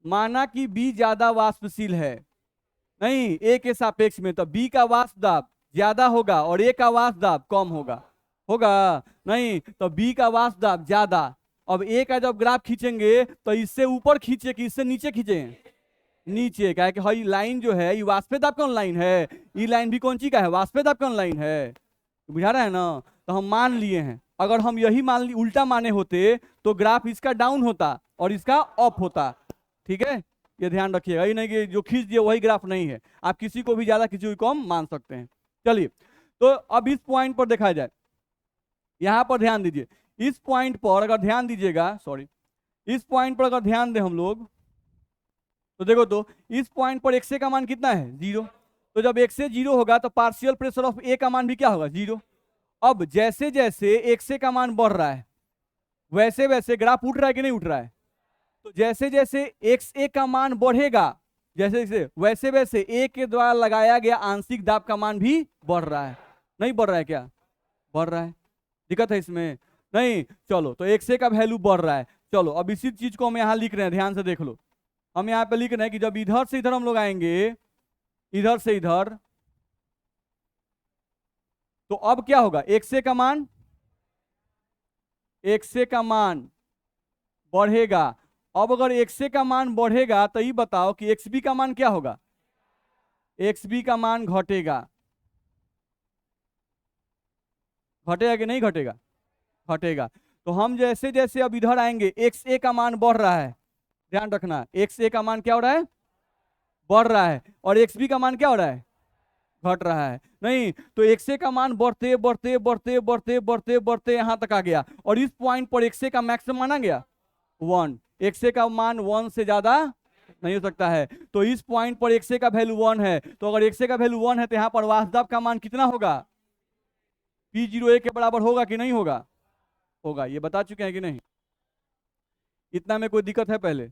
माना कि बी ज्यादा वाष्पशील है, नहीं ए के सापेक्ष में, तो बी का वाष्प दाब ज्यादा होगा और ए का वाष्प दाब कम होगा। होगा नहीं? तो बी का वाष्प दाब ज्यादा। अब ए का जब ग्राफ खींचेंगे तो इससे ऊपर खींचे कि इससे नीचे खींचे? नीचे का है कि हई लाइन जो है ये वाष्पदाब कौन लाइन है, ये लाइन भी कौन सी का है? वाष्पदाब कौन लाइन है। बुझा रहा है ना? तो हम मान लिए हैं, अगर हम यही मान ली उल्टा माने होते तो ग्राफ इसका डाउन होता और इसका अप होता। ठीक है, ये ध्यान रखिएगा, ये नहीं कि जो खींच दिए वही ग्राफ नहीं है, आप किसी को भी ज्यादा किसी को कम मान सकते हैं। चलिए, तो अब इस पॉइंट पर देखा जाए, यहां पर ध्यान दीजिए, इस पॉइंट पर अगर ध्यान दीजिएगा, सॉरी इस पॉइंट पर अगर ध्यान दें हम लोग, तो देखो तो इस पॉइंट पर एक्स ए का मान कितना है? 0। तो जब एक्स ए 0 होगा तो पार्शियल प्रेशर ऑफ ए का मान भी क्या होगा? 0। अब जैसे जैसे एक्स ए का मान बढ़ रहा है वैसे वैसे ग्राफ उठ रहा है कि नहीं उठ रहा है? तो जैसे जैसे एक्स ए का मान बढ़ेगा, जैसे जैसे वैसे वैसे ए के द्वारा लगाया गया आंशिक दाब का मान भी बढ़ रहा है। नहीं बढ़ रहा है क्या? बढ़ रहा है। दिक्कत है इसमें? नहीं। चलो, तो एक्स ए का वैल्यू बढ़ रहा है। चलो अब इसी चीज को हम यहाँ लिख रहे हैं, ध्यान से देख लो। हम यहाँ पे लिख रहे हैं कि जब इधर से इधर हम लोग आएंगे, इधर से इधर, तो अब क्या होगा? एक्स ए का मान, एक्स ए का मान बढ़ेगा। अब अगर एक्स ए का मान बढ़ेगा तो ये बताओ कि एक्स बी का मान क्या होगा? एक्स बी का मान घटेगा। घटेगा कि नहीं घटेगा? घटेगा। तो हम जैसे जैसे अब इधर आएंगे एक्स ए का मान बढ़ रहा है, ध्यान रखना एक्स ए का मान क्या हो रहा है? बढ़ रहा है। और एक्स बी का मान क्या हो रहा है? घट रहा है। नहीं, तो एक्स ए का मान बढ़ते बढ़ते बढ़ते बढ़ते बढ़ते बढ़ते यहां तक आ गया, और इस पॉइंट पर एक्स ए का मैक्सिमम माना गया 1। एक्स ए का मान 1 से ज्यादा नहीं हो सकता है। तो इस पॉइंट पर एक्स ए का वैल्यू 1 है, तो अगर एक्स ए का वैल्यू 1 है तो यहाँ पर वाष्प दाब का मान कितना होगा? P0A के बराबर होगा कि नहीं होगा? होगा। ये बता चुके हैं कि नहीं? इतना में कोई दिक्कत है? पहले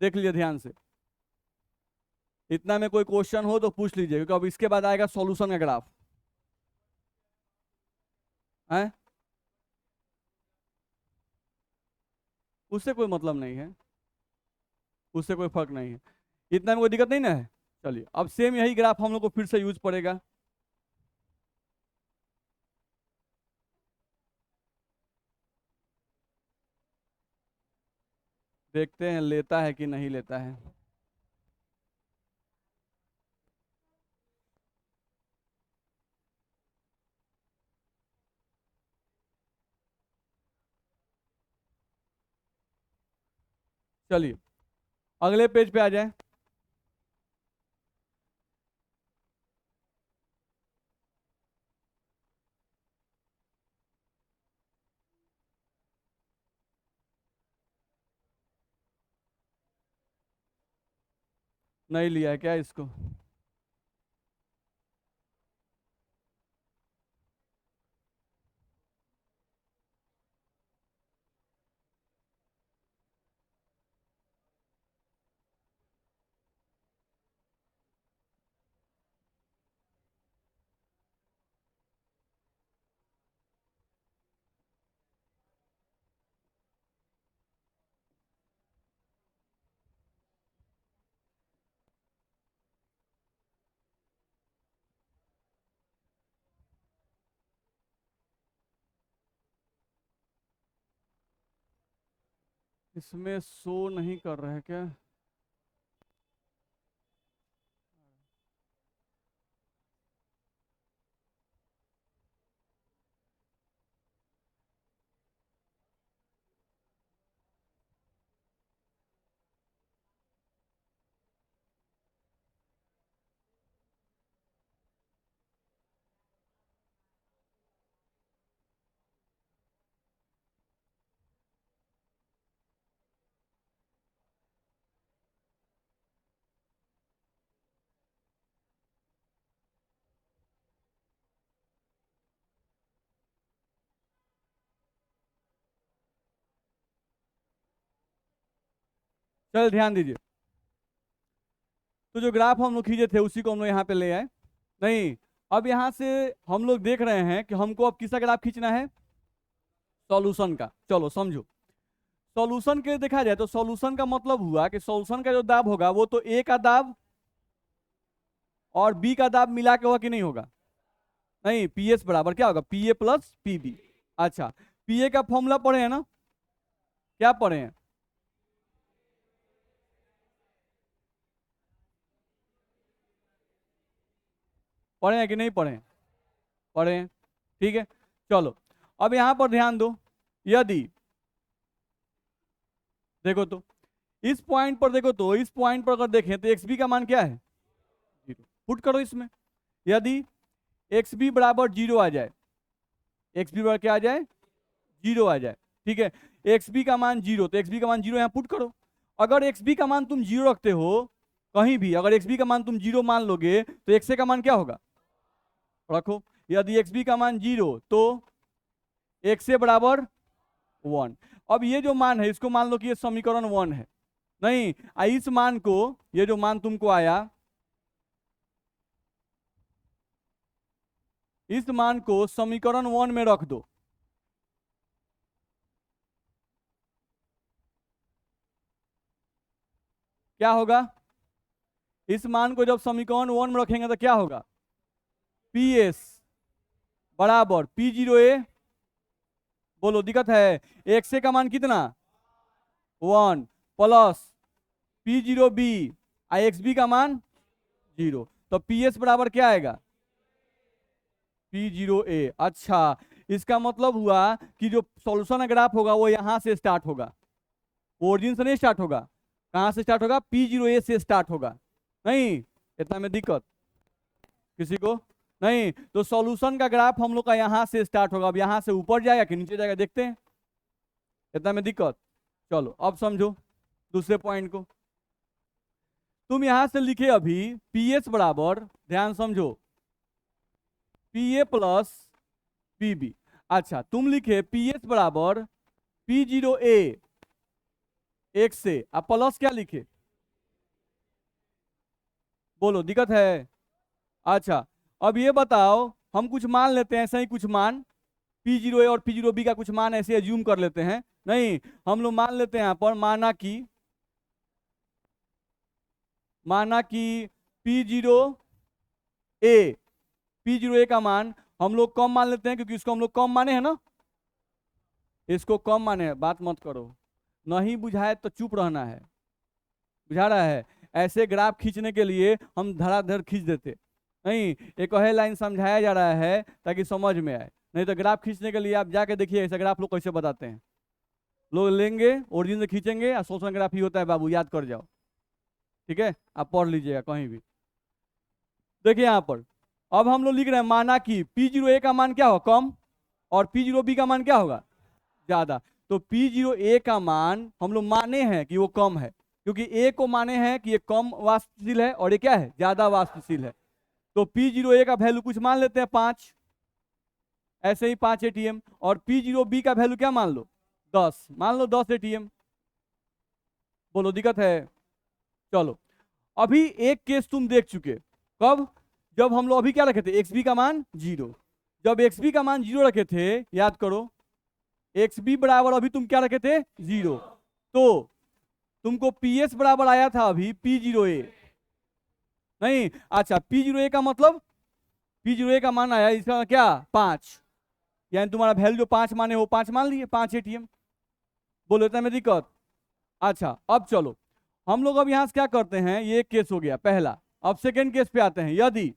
देख लीजिए ध्यान से, इतना में कोई क्वेश्चन हो तो पूछ लीजिए, क्योंकि अब इसके बाद आएगा सॉल्यूशन का ग्राफ है। उससे कोई मतलब नहीं है, उससे कोई फर्क नहीं है। इतना में कोई दिक्कत नहीं ना है? चलिए, अब सेम यही ग्राफ हम लोग को फिर से यूज पड़ेगा। देखते हैं लेता है कि नहीं लेता है। चलिए अगले पेज पे आ जाए। नहीं लिया है क्या इसको? इसमें शो नहीं कर रहा है क्या? चल ध्यान दीजिए। तो जो ग्राफ हम लोग खींचे थे उसी को हम लोग यहाँ पे ले आए। नहीं, अब यहाँ से हम लोग देख रहे हैं कि हमको अब किसका ग्राफ खींचना है? सॉल्यूशन का। चलो समझो, सॉल्यूशन के लिए देखा जाए तो सॉल्यूशन का मतलब हुआ कि सॉल्यूशन का जो दाब होगा वो तो ए का दाब और बी का दाब मिला के होगा कि नहीं होगा? नहीं, पी एस बराबर क्या होगा? P A plus P B. अच्छा, पी ए का फॉर्मूला पढ़े हैं ना? क्या पढ़े हैं? पढ़े हैं कि नहीं पढ़े हैं? पढ़े हैं, ठीक है। चलो अब यहां पर ध्यान दो, यदि देखो तो इस पॉइंट पर देखो तो इस पॉइंट पर अगर देखें तो एक्स बी का मान क्या है? जीरो। पुट करो इसमें, यदि एक्स बी बराबर जीरो आ जाए, एक्स बी बराबर क्या आ जाए? जीरो आ जाए, ठीक है। एक्स बी का मान जीरो, तो एक्स बी का मान जीरो यहाँ पुट करो। अगर एक्स बी का मान तुम जीरो रखते हो कहीं भी, अगर एक्स बी का मान तुम जीरो मान लोगे तो एक्स ए का मान क्या होगा? रखो, यदि एक्स बी का मान जीरो तो एक्स ए बराबर वन। अब ये जो मान है इसको मान लो कि ये समीकरण वन है। नहीं, इस मान को, ये जो मान तुमको आया, इस मान को समीकरण वन में रख दो। क्या होगा? इस मान को जब समीकरण वन में रखेंगे तो क्या होगा? पी एस बराबर पी जीरो ए, बोलो दिक्कत है, एक्स ए का मान कितना? One, plus P zero B, I X B का मान जीरो, तो पी एस बराबर क्या आएगा? P zero A. अच्छा, इसका मतलब हुआ कि जो सॉल्यूशन ग्राफ होगा वो यहां से स्टार्ट होगा, ओरिजिन से नहीं स्टार्ट होगा। कहां से स्टार्ट होगा? पी जीरो ए से स्टार्ट होगा। नहीं, इतना में दिक्कत किसी को नहीं? तो सॉल्यूशन का ग्राफ हम लोग का यहां से स्टार्ट होगा। अब यहां से ऊपर जाएगा कि नीचे जाएगा देखते हैं, इतना में दिक्कत। चलो अब समझो दूसरे पॉइंट को। तुम यहां से लिखे अभी पी एस बराबर, ध्यान समझो, P A plus P B. अच्छा, तुम लिखे पी एस बराबर पी जीरो ए एक से, अब प्लस क्या लिखे? बोलो दिक्कत है? अच्छा, अब ये बताओ, हम कुछ मान लेते हैं, ऐसा ही कुछ मान पी जीरो ए और पी जीरो बी का कुछ मान ऐसे एज्यूम कर लेते हैं। नहीं, हम लोग मान लेते हैं यहाँ पर, माना कि पी जीरो ए, पी जीरो ए का मान हम लोग कम मान लेते हैं क्योंकि इसको हम लोग कम माने हैं ना, इसको कम माने हैं। बात मत करो, नहीं बुझाए तो चुप रहना है, बुझा रहा है? ऐसे ग्राफ खींचने के लिए हम धड़ाधड़ खींच देते नहीं, एक है लाइन समझाया जा रहा है ताकि समझ में आए। नहीं तो ग्राफ खींचने के लिए आप जाके देखिए ऐसे ग्राफ लोग कैसे बताते हैं, लोग लेंगे, ओरिजिन से खींचेंगे, और सोशल ग्राफ ही होता है बाबू, याद कर जाओ। ठीक है, आप पढ़ लीजिएगा कहीं भी। देखिए यहाँ पर अब हम लोग लिख रहे हैं, माना कि P0A का मान क्या होगा, कम, और P0B का मान क्या होगा, ज्यादा। तो P0A का मान हम लोग माने हैं कि वो कम है, क्योंकि A को माने हैं कि ये कम वाष्पशील है और ये क्या है, ज्यादा वाष्पशील है। तो P0A का वैल्यू कुछ मान लेते हैं 5, ऐसे ही 5 ATM। और P0B का वैल्यू क्या मान लो, 10, मान लो 10 ATM। बोलो दिक्कत है। चलो, अभी एक केस तुम देख चुके, कब, जब हम लोग अभी क्या रखे थे, XB का मान 0। जब XB का मान 0 रखे थे, याद करो, XB बराबर अभी तुम क्या रखे थे, 0। तो तुमको PS बराबर आया था अभी P0A, नहीं, अच्छा P0A का मतलब, P0A का मान आया इसका क्या, 5, यानी तुम्हारा वैल्यू जो 5 माने वो 5 मान लिए, 5 ATM। बोलो इतना में दिक्कत। अच्छा अब चलो, हम लोग अब यहां से क्या करते हैं, ये एक केस हो गया पहला। अब सेकेंड केस पे आते हैं। यदि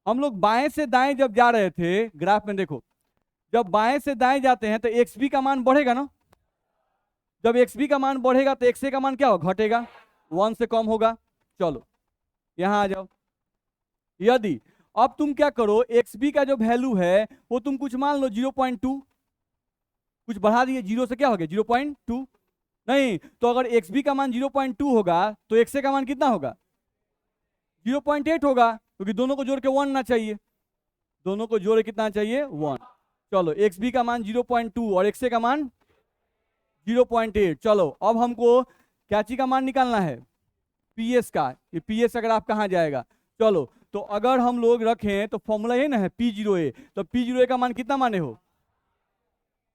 हम लोग बाएं से दाएं जब जा रहे थे, ग्राफ में देखो, जब बाएं से दाएं जाते हैं तो XB का मान बढ़ेगा ना, जब XB का मान बढ़ेगा तो XA का मान क्या होगा, घटेगा, 1 से कम होगा। चलो यहां आ जाओ। यदि अब तुम क्या करो, XB का जो वैल्यू है वो तुम कुछ मान लो 0.2, कुछ बढ़ा दिए, 0 से क्या हो गया 0.2, नहीं तो अगर XB का मान 0.2 होगा तो XA का मान कितना होगा, 0.8 होगा, क्योंकि दोनों को जोड़ के 1 ना चाहिए, दोनों को जोड़ कितना चाहिए, 1। चलो XB का मान 0.2 और XA का मान 0.8। चलो अब हमको क्या चीज का मान निकालना है, PS का। ये PS का ग्राफ कहाँ जाएगा, चलो तो अगर हम लोग रखें तो फॉर्मूला ये ना है P0A, तो P0A का मान कितना माने हो,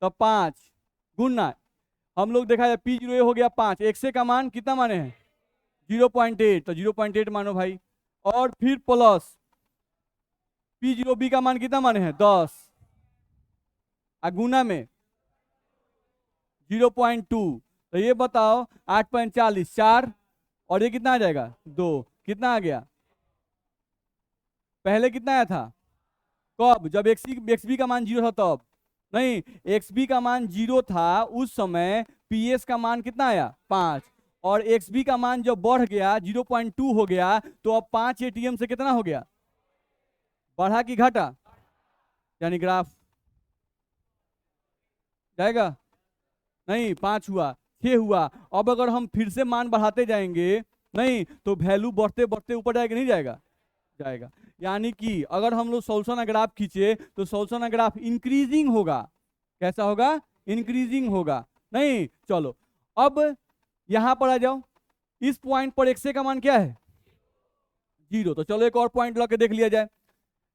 तो 5 गुना, हम लोग देखा जाए P0A हो गया 5, XA का मान कितना माने हैं 0.8, तो 0.8 मानो भाई, और फिर प्लस P0B का मान कितना माने हैं 10, गुना में 0.2, तो ये बताओ 8.40, 4, और ये कितना आ जाएगा 2, कितना आ गया, पहले कितना आया था, कब, जब XB का मान 0 था तब, नहीं XB का मान 0 था उस समय, PS का मान कितना आया 5, और XB का मान जब बढ़ गया 0.2 हो गया, तो अब 5 ATM से कितना हो गया, बढ़ा कि घटा, यानी ग्राफ जाएगा, नहीं 5 हुआ, 6 हुआ। अब अगर हम फिर से मान बढ़ाते जाएंगे, नहीं तो वैल्यू बढ़ते बढ़ते ऊपर जाएगा, नहीं जाएगा, जाएगा। यानी कि अगर हम लोग सोल्यूशन ग्राफ खींचे तो सोल्यूशन ग्राफ इंक्रीजिंग होगा, कैसा होगा, इंक्रीजिंग होगा, नहीं। चलो अब यहां पर आ जाओ, इस पॉइंट पर XA का मान क्या है 0, तो चलो एक और पॉइंट लगा के देख लिया जाए।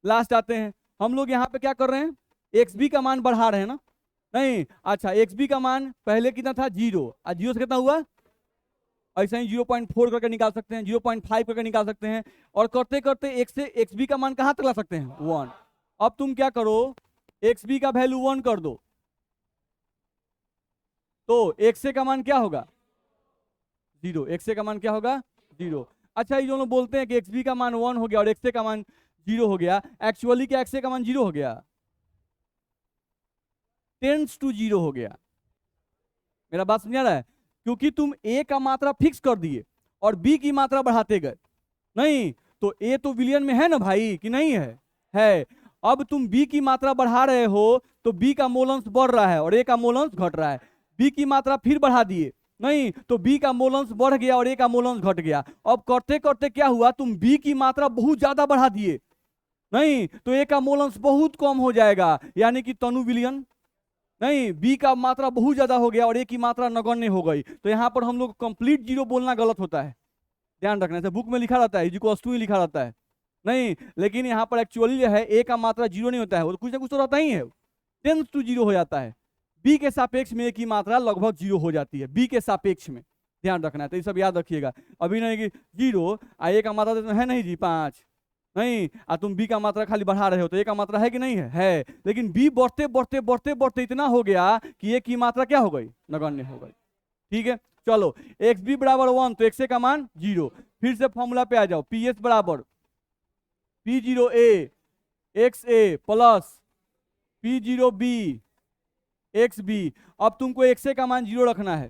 लास्ट आते हैं, हम लोग यहाँ पे क्या कर रहे हैं, XB का मान बढ़ा रहे हैं ना, नहीं, अच्छा XB का मान पहले कितना था 0, और 0 से कितना हुआ, ऐसा ही 0.4 करके निकाल सकते हैं, 0.5 करके निकाल सकते हैं, और करते करते एक से XB का मान कहां तक ला सकते हैं 1। अब तुम क्या करो, XB का वैल्यू 1 कर दो, तो XA का मान क्या होगा 0, XA का मान क्या होगा 0। अच्छा ये जो लोग बोलते हैं कि XB का मान 1 हो गया और XA का मान 0 हो गया, एक्चुअली क्या XA का मान 0 हो गया, टेंड्स टू 0 हो गया। मेरा बात समझ आ रहा है, क्योंकि तुम A का मात्रा फिक्स कर दिए और B की मात्रा बढ़ाते गए, नहीं तो A तो विलियन में है ना भाई, कि नहीं है। अब तुम B की मात्रा बढ़ा रहे हो तो B का मोलंश बढ़ रहा है और A का मोलंश घट रहा है, B की मात्रा फिर बढ़ा दिए, नहीं तो B का मोलंश बढ़ गया और A का मोलंश घट गया। अब करते करते क्या हुआ, तुम B की मात्रा बहुत ज्यादा बढ़ा दिए, नहीं तो A का मोलंश बहुत कम हो जाएगा, यानी कि तनु विलियन, नहीं B का मात्रा बहुत ज्यादा हो गया और A की मात्रा नगण्य हो गई। तो यहाँ पर हम लोग कंप्लीट जीरो बोलना गलत होता है, ध्यान रखना है। बुक में लिखा रहता है इक्वल्स टू ही लिखा रहता है, नहीं लेकिन यहाँ पर एक्चुअली जो है A का मात्रा 0 नहीं होता है, वो कुछ ना कुछ तो रहता ही है, टेंस टू 0 हो जाता है। B के सापेक्ष में A की मात्रा लगभग 0 हो जाती है, B के सापेक्ष में, ध्यान रखना है। तो ये सब याद रखिएगा, अभी नहीं कि 0 A का मात्रा तो है नहीं जी 5, नहीं तुम B का मात्रा खाली बढ़ा रहे हो, तो A का मात्रा है कि नहीं है, लेकिन B बढ़ते बढ़ते बढ़ते बढ़ते इतना हो गया कि A की मात्रा क्या हो गई, नगण्य हो गई। ठीक है, चलो XB बराबर 1 तो XA का मान 0। फिर से फॉर्मूला पे आ जाओ, PS बराबर P0A XA plus P0B X B. अब तुमको एक्स ए का मान 0 रखना है,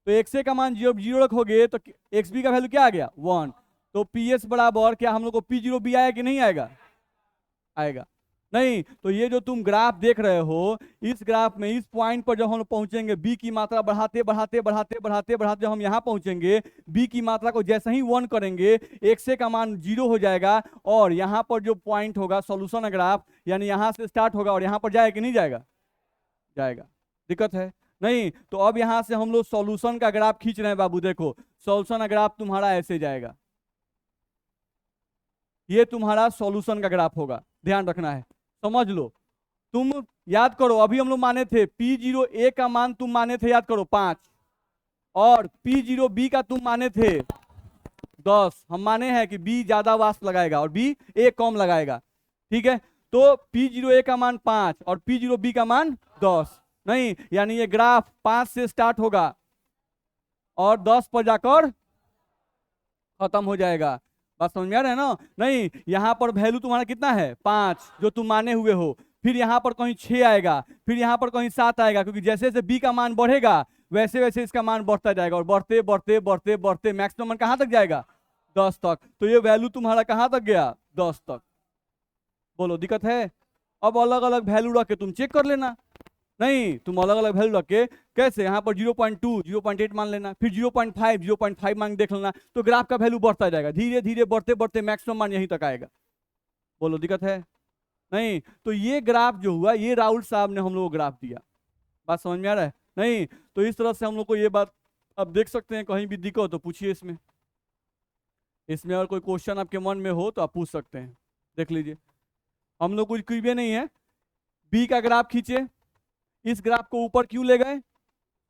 तो एक्स ए का मान 0 रखोगे तो एक्स बी का वैल्यू क्या आ गया 1। तो पी एस बराबर क्या हम लोग को पी जीरो बी आएगा कि नहीं आएगा? आएगा। नहीं तो ये जो तुम ग्राफ देख रहे हो, इस ग्राफ में इस पॉइंट पर जब हम लोग पहुंचेंगे, बी की मात्रा बढ़ाते बढ़ाते बढ़ाते बढ़ाते बढ़ाते जब हम यहाँ पहुंचेंगे, बी की मात्रा को जैसे ही 1 करेंगे, एक्स ए का मान 0 हो जाएगा, और यहाँ पर जो पॉइंट होगा सॉल्यूशन ग्राफ, यानी यहाँ से स्टार्ट होगा और यहाँ पर जाएगा कि नहीं जाएगा? जाएगा। दिक्कत है? नहीं तो अब यहां से हम लोग सॉल्यूशन का ग्राफ खींच रहे हैं बाबू। देखो सॉल्यूशन ग्राफ तुम्हारा ऐसे जाएगा, ये तुम्हारा सॉल्यूशन का ग्राफ होगा, ध्यान रखना है, समझ लो। तुम याद करो, अभी हम लोग माने थे पी जीरो ए का मान तुम माने थे, याद करो 5, और पी जीरो बी का तुम माने थे 10। हम माने हैं कि बी ज्यादा वाष्प लगाएगा और बी ए कम लगाएगा, ठीक है। तो पी जीरो ए का मान 5 और पी जीरो बी का मान 10। नहीं यानी ये ग्राफ 5 से स्टार्ट होगा और 10 पर जाकर खत्म हो जाएगा। बात समझ में आ रहा है ना? नहीं यहाँ पर वैल्यू तुम्हारा कितना है 5 जो तुम माने हुए हो, फिर यहाँ पर कहीं 6 आएगा, फिर यहाँ पर कहीं 7 आएगा, क्योंकि जैसे जैसे बी का मान बढ़ेगा वैसे वैसे इसका मान बढ़ता जाएगा, और बढ़ते बढ़ते बढ़ते बढ़ते मैक्सिमम मान कहाँ तक जाएगा? 10 तक। तो ये वैल्यू तुम्हारा कहाँ तक गया? 10 तक। बोलो दिक्कत है? अब अलग अलग वैल्यू रख के तुम चेक कर लेना। नहीं तुम अलग अलग वैल्यू रख के कैसे, यहाँ पर 0.2 0.8 मान लेना, फिर 0.5 0.5 मान देख लेना, तो ग्राफ का वैल्यू बढ़ता जाएगा, धीरे धीरे बढ़ते बढ़ते मैक्सिमम मान यहीं तक आएगा। बोलो दिक्कत है? नहीं तो ये ग्राफ जो हुआ, ये राहुल साहब ने हम लोग को ग्राफ दिया। बात समझ में आ रहा है? नहीं तो इस तरह से हम लोग को ये बात अब देख सकते हैं। कहीं भी दिक्कत हो तो पूछिए इसमें, इसमें अगर कोई क्वेश्चन आपके मन में हो तो आप पूछ सकते हैं। देख लीजिए, हम लोग कुछ भी नहीं है, बी का ग्राफ खींचे, इस ग्राफ को ऊपर क्यों ले गए?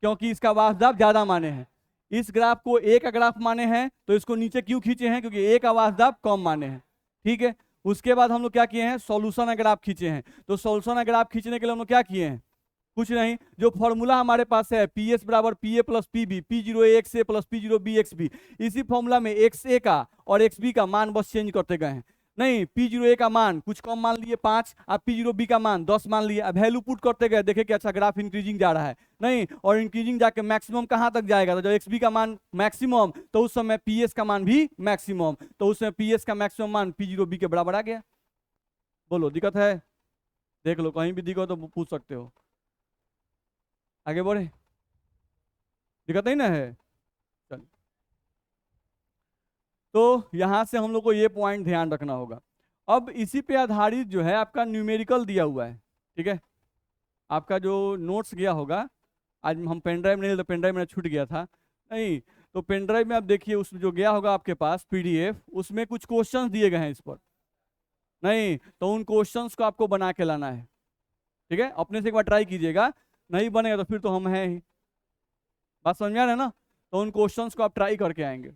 क्योंकि इसका वाष्प दाब ज्यादा माने हैं। इस ग्राफ को ए का ग्राफ माने हैं, तो इसको नीचे क्यों खींचे हैं? क्योंकि ए का वाष्प दाब कम माने हैं, ठीक है। उसके बाद हम लोग क्या किए हैं? सॉल्यूशन ग्राफ खींचे हैं। तो सॉल्यूशन ग्राफ खींचने के लिए हम लोग क्या किए हैं? कुछ नहीं, जो फॉर्मूला हमारे पास है पी एस बराबर P A plus P B, P zero X A plus P zero B X B, इसी फॉर्मूला में एक्स ए का और एक्स बी का मान बस चेंज करते गए हैं। नहीं पी जीरो ए का मान कुछ कम मान लिए 5, अब पी जीरो बी का मान 10 मान लिए, अब वैल्यू पुट करते गए, देखे कि अच्छा ग्राफ इंक्रीजिंग जा रहा है। नहीं और इंक्रीजिंग जाके मैक्सिमम कहाँ तक जाएगा? तो जब एक्स बी का मान मैक्सिमम, तो उस समय पी एस का मान भी मैक्सिमम, तो उस समय पी एस का मैक्सिमम मान पी जीरो बी के बराबर आ गया। बोलो दिक्कत है? देख लो, कहीं भी दिक्कत तो पूछ सकते हो। आगे बढ़े, दिक्कत नहीं ना है? चलिए, तो यहां से हम लोग को ये पॉइंट ध्यान रखना होगा। अब इसी पे आधारित जो है आपका न्यूमेरिकल दिया हुआ है, ठीक है। आपका जो नोट्स गया होगा, आज हम पेन ड्राइव नहीं, तो पेन ड्राइव मेरा छूट गया था। नहीं तो पेन ड्राइव में आप देखिए, उसमें जो गया होगा आपके पास पीडीएफ, उसमें कुछ क्वेश्चंस दिए गए हैं इस पर। नहीं तो उन क्वेश्चंस को आपको बना के लाना है, ठीक है। अपने से एक बार ट्राई कीजिएगा, नहीं बनेगा तो फिर तो हम हैं ही। बात समझ में आ रहा है ना? तो उन क्वेश्चंस को आप ट्राई करके आएंगे।